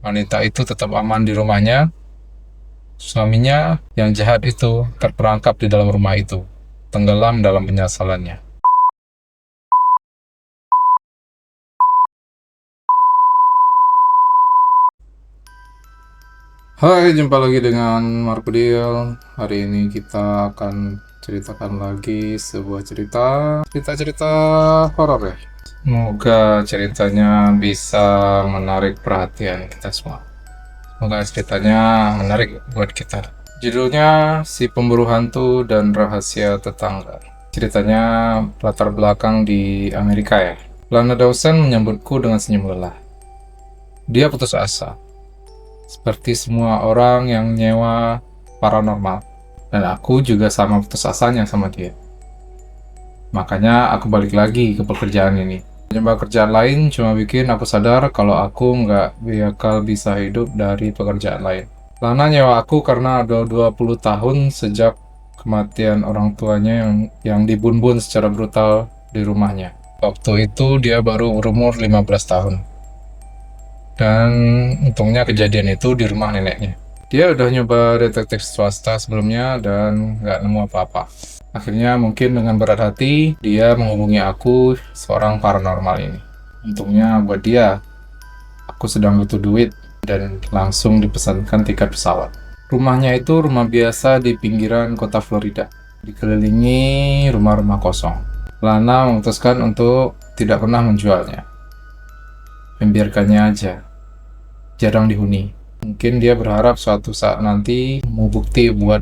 Wanita itu tetap aman di rumahnya. Suaminya yang jahat itu terperangkap di dalam rumah itu, tenggelam dalam penyesalannya. Hai, jumpa lagi dengan Markudil. Hari ini kita akan ceritakan lagi sebuah cerita horor ya. Semoga ceritanya bisa menarik perhatian kita semua. Semoga ceritanya menarik buat kita. Judulnya Si Pemburu Hantu dan Rahasia Tetangga. Ceritanya latar belakang di Amerika ya. Lana Dawson menyambutku dengan senyum lelah. Dia putus asa, seperti semua orang yang nyewa paranormal. Dan aku juga sama putus asanya sama dia. Makanya aku balik lagi ke pekerjaan ini. Mencoba kerjaan lain cuma bikin aku sadar kalau aku nggak bakal bisa hidup dari pekerjaan lain. Lana nyewa aku karena ada 20 tahun sejak kematian orang tuanya yang dibunuh secara brutal di rumahnya. Waktu itu dia baru berumur 15 tahun. Dan untungnya kejadian itu di rumah neneknya. Dia udah nyoba detektif swasta sebelumnya dan nggak nemu apa-apa. Akhirnya mungkin dengan berat hati, dia menghubungi aku, seorang paranormal ini. Untungnya buat dia, aku sedang butuh duit dan langsung dipesankan tiket pesawat. Rumahnya itu rumah biasa di pinggiran kota Florida, dikelilingi rumah-rumah kosong. Lana memutuskan untuk tidak pernah menjualnya, membiarkannya aja, jarang dihuni. Mungkin dia berharap suatu saat nanti mau bukti buat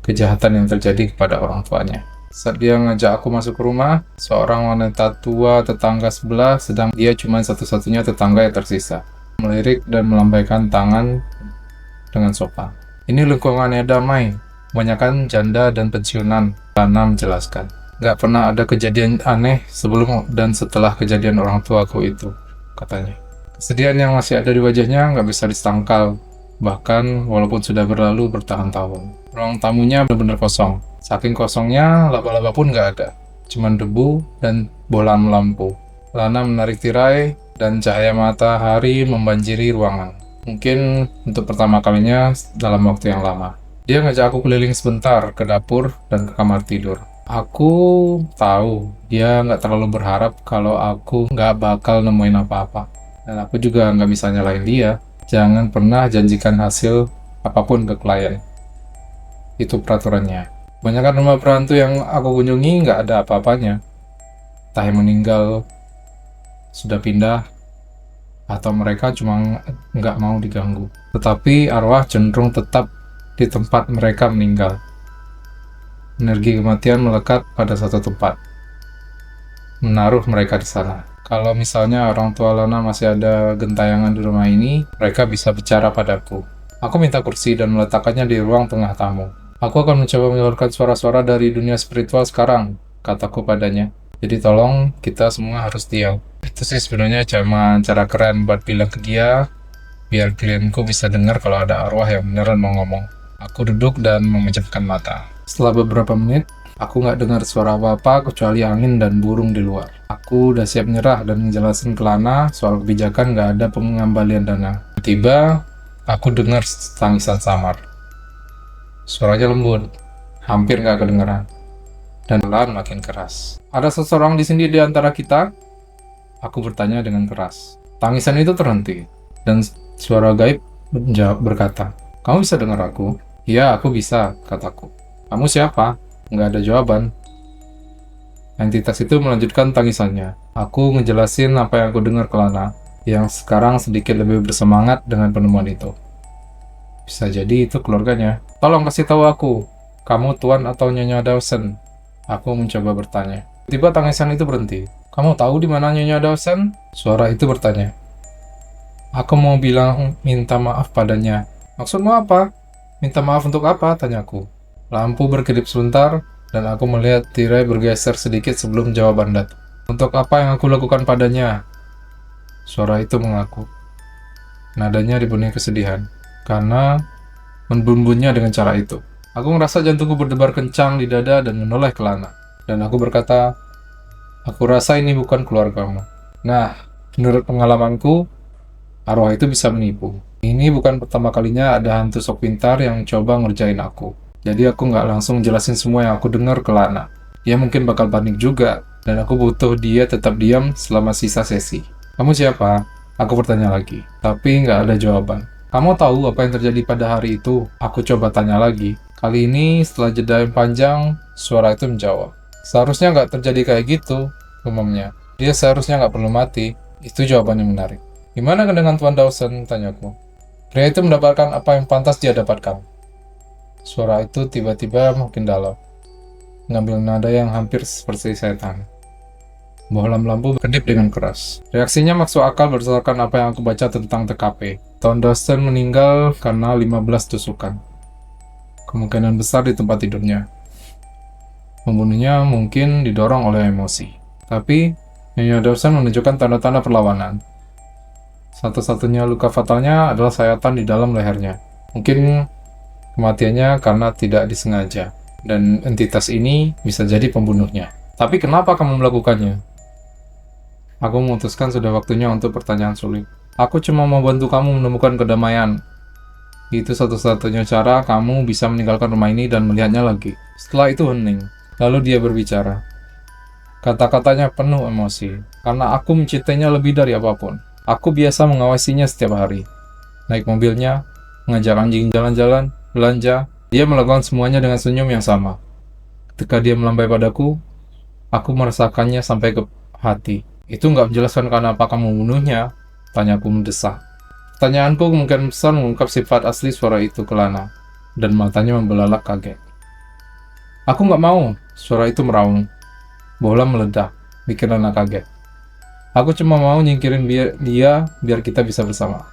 kejahatan yang terjadi kepada orang tuanya. Saat dia ngajak aku masuk ke rumah, seorang wanita tua tetangga sebelah, sedang dia cuma satu-satunya tetangga yang tersisa, melirik dan melambaikan tangan dengan sopan. Ini lingkungannya damai, kebanyakan janda dan pensiunan, Lana menjelaskan. Gak pernah ada kejadian aneh sebelum dan setelah kejadian orang tuaku itu, katanya. Kesedihan yang masih ada di wajahnya nggak bisa disangkal, bahkan walaupun sudah berlalu bertahun-tahun. Ruang tamunya benar-benar kosong. Saking kosongnya, laba-laba pun nggak ada. Cuman debu dan bohlam lampu. Lana menarik tirai dan cahaya matahari membanjiri ruangan. Mungkin untuk pertama kalinya dalam waktu yang lama. Dia ngajak aku keliling sebentar ke dapur dan ke kamar tidur. Aku tahu dia nggak terlalu berharap kalau aku nggak bakal nemuin apa-apa. Dan aku juga nggak bisa nyalain dia. Jangan pernah janjikan hasil apapun ke klien. Itu peraturannya. Kebanyakan rumah berhantu yang aku kunjungi nggak ada apa-apanya. Entah yang meninggal, sudah pindah, atau mereka cuma nggak mau diganggu. Tetapi arwah cenderung tetap di tempat mereka meninggal. Energi kematian melekat pada satu tempat, menaruh mereka di sana. Kalau misalnya orang tua Lana masih ada gentayangan di rumah ini, mereka bisa bicara padaku. Aku minta kursi dan meletakkannya di ruang tengah tamu. Aku akan mencoba mengeluarkan suara-suara dari dunia spiritual sekarang, kataku padanya. Jadi tolong, kita semua harus diam. Itu sih sebenarnya cuma cara keren buat bilang ke dia, biar klienku bisa dengar kalau ada arwah yang beneran mau ngomong. Aku duduk dan memejamkan mata. Setelah beberapa menit, aku nggak dengar suara apa-apa kecuali angin dan burung di luar. Aku udah siap nyerah dan menjelaskan ke Lana soal kebijakan nggak ada pengembalian dana. Tiba, aku dengar tangisan samar. Suaranya lembut, hampir nggak kedengaran, dan pelan makin keras. Ada seseorang di sini di antara kita? Aku bertanya dengan keras. Tangisan itu terhenti, dan suara gaib berkata, "Kamu bisa dengar aku?" "Ya, aku bisa," kataku. "Kamu siapa?" Nggak ada jawaban. Entitas itu melanjutkan tangisannya. Aku ngejelasin apa yang aku dengar ke Lana, yang sekarang sedikit lebih bersemangat dengan penemuan itu. Bisa jadi itu keluarganya. Tolong kasih tahu aku, kamu Tuan atau Nyonya Dawson? Aku mencoba bertanya. Tiba tangisan itu berhenti. Kamu tahu di mana Nyonya Dawson? Suara itu bertanya. Aku mau bilang minta maaf padanya. Maksudmu apa? Minta maaf untuk apa? Tanyaku. Lampu berkedip sebentar, dan aku melihat tirai bergeser sedikit sebelum jawaban datang. Untuk apa yang aku lakukan padanya? Suara itu mengaku. Nadanya dipenuhi kesedihan, karena membunuhnya dengan cara itu. Aku merasa jantungku berdebar kencang di dada dan menoleh ke Lana. Dan aku berkata, aku rasa ini bukan keluargamu. Nah, menurut pengalamanku, Arwah itu bisa menipu. Ini bukan pertama kalinya ada hantu sok pintar yang coba ngerjain aku. Jadi aku nggak langsung jelasin semua yang aku dengar ke Lana. Dia mungkin bakal panik juga, dan aku butuh dia tetap diam selama sisa sesi. Kamu siapa? Aku bertanya lagi, tapi nggak ada jawaban. Kamu tahu apa yang terjadi pada hari itu? Aku coba tanya lagi. Kali ini setelah jeda yang panjang, suara itu menjawab. Seharusnya nggak terjadi kayak gitu, umumnya. Dia seharusnya nggak perlu mati. Itu jawaban yang menarik. Gimana dengan Tuan Dawson? Tanyaku. Pria itu mendapatkan apa yang pantas dia dapatkan. Suara itu tiba-tiba makin dalam, mengambil nada yang hampir seperti setan. Bohlam lampu berkedip dengan keras. Reaksinya masuk akal berdasarkan apa yang aku baca tentang TKP. Tuan Dawson meninggal karena 15 tusukan. Kemungkinan besar di tempat tidurnya. Pembunuhnya mungkin didorong oleh emosi. Tapi, Nyonya Dawson menunjukkan tanda-tanda perlawanan. Satu-satunya luka fatalnya adalah sayatan di dalam lehernya. Mungkin kematiannya karena tidak disengaja. Dan entitas ini bisa jadi pembunuhnya. Tapi kenapa kamu melakukannya? Aku memutuskan sudah waktunya untuk pertanyaan sulit. Aku cuma mau bantu kamu menemukan kedamaian. Itu satu-satunya cara kamu bisa meninggalkan rumah ini dan melihatnya lagi. Setelah itu hening. Lalu dia berbicara. Kata-katanya penuh emosi. Karena aku mencintainya lebih dari apapun. Aku biasa mengawasinya setiap hari. Naik mobilnya, mengajak anjing jalan-jalan, belanja. Dia melakukan semuanya dengan senyum yang sama. Ketika dia melambai padaku, aku merasakannya sampai ke hati. Itu nggak menjelaskan kenapa kamu membunuhnya, tanyaku mendesak. Pertanyaanku kemungkinan besar mengungkap sifat asli suara itu ke Lana, dan matanya membelalak kaget. Aku nggak mau, suara itu meraung. Bola meledak, bikin Lana kaget. Aku cuma mau nyingkirin dia biar kita bisa bersama.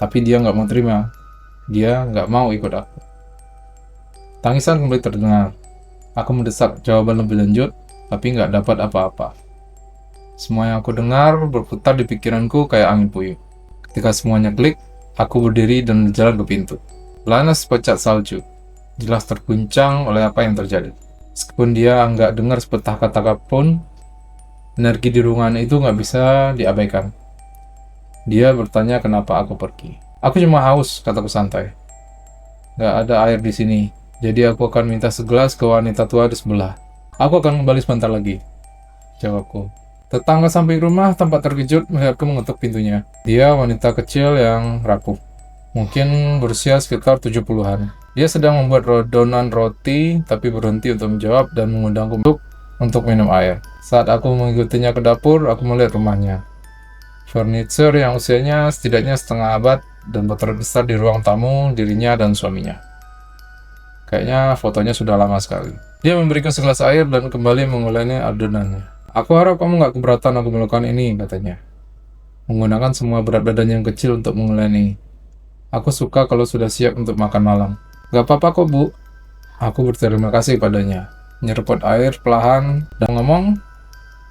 Tapi dia nggak mau terima. Dia nggak mau ikut aku. Tangisan kembali terdengar. Aku mendesak jawaban lebih lanjut, tapi nggak dapat apa-apa. Semua yang aku dengar berputar di pikiranku kayak angin puyuh. Ketika semuanya klik, aku berdiri dan berjalan ke pintu. Lana sepecat salju, jelas terguncang oleh apa yang terjadi. Meskipun dia nggak dengar sepatah kata pun, energi di ruangan itu nggak bisa diabaikan. Dia bertanya kenapa aku pergi. Aku cuma haus, kataku santai. Nggak ada air di sini, jadi aku akan minta segelas ke wanita tua di sebelah. Aku akan kembali sebentar lagi, jawabku. Tetangga samping rumah tampak terkejut melihatku mengetuk pintunya. Dia wanita kecil yang rapuh, mungkin berusia sekitar 70-an. Dia sedang membuat adonan roti, tapi berhenti untuk menjawab dan mengundangku untuk minum air. Saat aku mengikutinya ke dapur, aku melihat rumahnya. Furniture yang usianya setidaknya setengah abad dan potret besar di ruang tamu dirinya dan suaminya. Kayaknya fotonya sudah lama sekali. Dia memberiku segelas air dan kembali menguleni adonannya. Aku harap kamu nggak keberatan aku melakukan ini, katanya. Menggunakan semua berat badan yang kecil untuk menguleni. Aku suka kalau sudah siap untuk makan malam. Gak apa-apa kok, Bu. Aku berterima kasih padanya. Nyeruput air perlahan dan ngomong,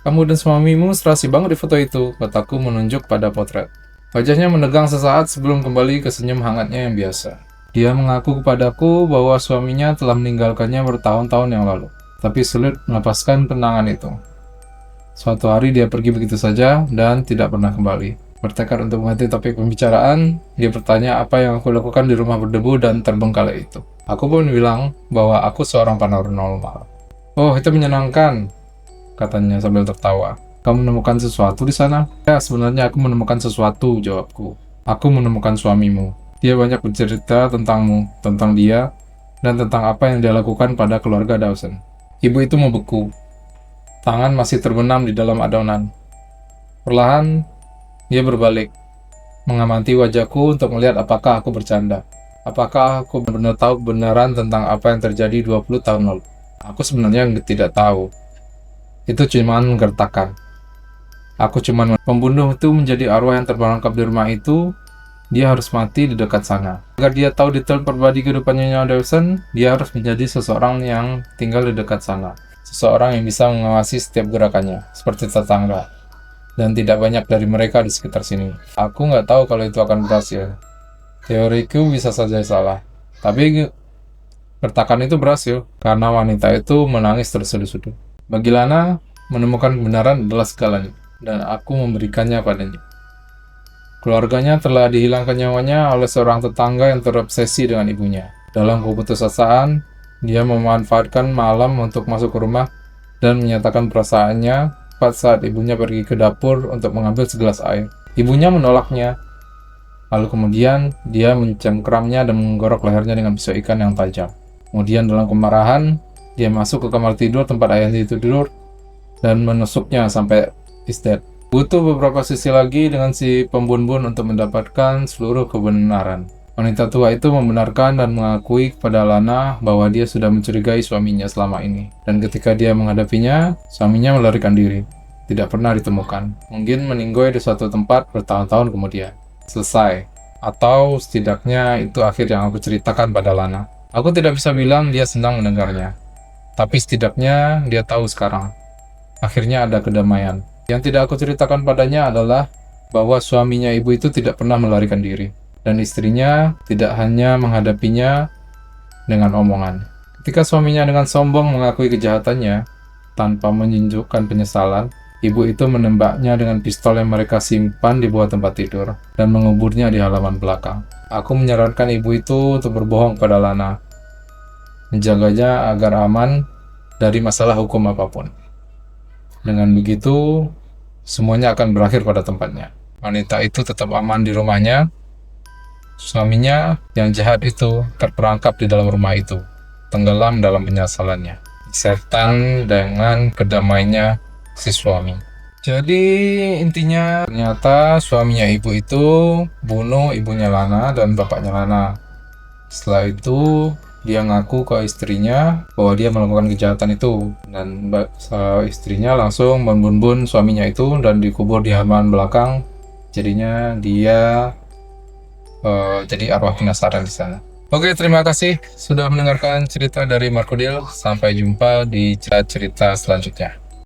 kamu dan suamimu serasi banget di foto itu, kataku menunjuk pada potret. Wajahnya menegang sesaat sebelum kembali ke senyum hangatnya yang biasa. Dia mengaku kepadaku bahwa suaminya telah meninggalkannya bertahun-tahun yang lalu, tapi sulit melepaskan kenangan itu. Suatu hari dia pergi begitu saja dan tidak pernah kembali. Bertekad untuk menghentikan topik pembicaraan, dia bertanya apa yang aku lakukan di rumah berdebu dan terbengkalai itu. Aku pun bilang bahwa aku seorang paranormal. Oh, itu menyenangkan, katanya sambil tertawa. Kamu menemukan sesuatu di sana? Ya, sebenarnya aku menemukan sesuatu, jawabku. Aku menemukan suamimu. Dia banyak bercerita tentangmu, tentang dia, dan tentang apa yang dia lakukan pada keluarga Dawson. Ibu itu membeku. Tangan masih terbenam di dalam adonan. Perlahan, dia berbalik, mengamati wajahku untuk melihat apakah aku bercanda. Apakah aku benar-benar tahu kebenaran tentang apa yang terjadi 20 tahun lalu. Aku sebenarnya tidak tahu. Itu cuma gertakan. Aku cuma pembunuh itu menjadi arwah yang terperangkap di rumah itu. Dia harus mati di dekat sana. Agar dia tahu detail pribadi kehidupannya Nyonya Dawson, dia harus menjadi seseorang yang tinggal di dekat sana. Seseorang yang bisa mengawasi setiap gerakannya, seperti tetangga. Dan tidak banyak dari mereka di sekitar sini. Aku nggak tahu kalau itu akan berhasil. Teoriku bisa saja salah. Tapi gertakan itu berhasil, karena wanita itu menangis terseduh-seduh. Bagi Lana, menemukan kebenaran adalah segalanya, dan aku memberikannya padanya. Keluarganya telah dihilangkan nyawanya oleh seorang tetangga yang terobsesi dengan ibunya. Dalam keputusasaan, dia memanfaatkan malam untuk masuk ke rumah dan menyatakan perasaannya tepat saat ibunya pergi ke dapur untuk mengambil segelas air. Ibunya menolaknya, lalu kemudian dia mencengkramnya dan menggorok lehernya dengan pisau ikan yang tajam. Kemudian dalam kemarahan, dia masuk ke kamar tidur tempat ayahnya tidur dan menusuknya sampai is dead. Butuh beberapa sesi lagi dengan si pembunuh untuk mendapatkan seluruh kebenaran. Wanita tua itu membenarkan dan mengakui kepada Lana bahwa dia sudah mencurigai suaminya selama ini. Dan ketika dia menghadapinya, suaminya melarikan diri. Tidak pernah ditemukan. Mungkin meninggoy di suatu tempat bertahun-tahun kemudian. Selesai. Atau setidaknya itu akhir yang aku ceritakan pada Lana. Aku tidak bisa bilang dia senang mendengarnya. Tapi setidaknya dia tahu sekarang. Akhirnya ada kedamaian. Yang tidak aku ceritakan padanya adalah bahwa suaminya ibu itu tidak pernah melarikan diri. Dan istrinya tidak hanya menghadapinya dengan omongan. Ketika suaminya dengan sombong mengakui kejahatannya, tanpa menunjukkan penyesalan, ibu itu menembaknya dengan pistol yang mereka simpan di bawah tempat tidur, dan menguburnya di halaman belakang. Aku menyarankan ibu itu untuk berbohong pada Lana, menjaganya agar aman dari masalah hukum apapun. Dengan begitu, semuanya akan berakhir pada tempatnya. Wanita itu tetap aman di rumahnya. Suaminya yang jahat itu terperangkap di dalam rumah itu, tenggelam dalam penyesalannya. Setan dengan kedamaiannya si suami. Jadi intinya ternyata suaminya ibu itu bunuh ibunya Lana dan bapaknya Lana. Setelah itu dia ngaku ke istrinya bahwa dia melakukan kejahatan itu, dan istrinya langsung membunuh suaminya itu dan dikubur di halaman belakang. Jadinya dia jadi arwah penasaran di sana. Oke, terima kasih sudah mendengarkan cerita dari Marco Deal. Sampai jumpa di cerita selanjutnya.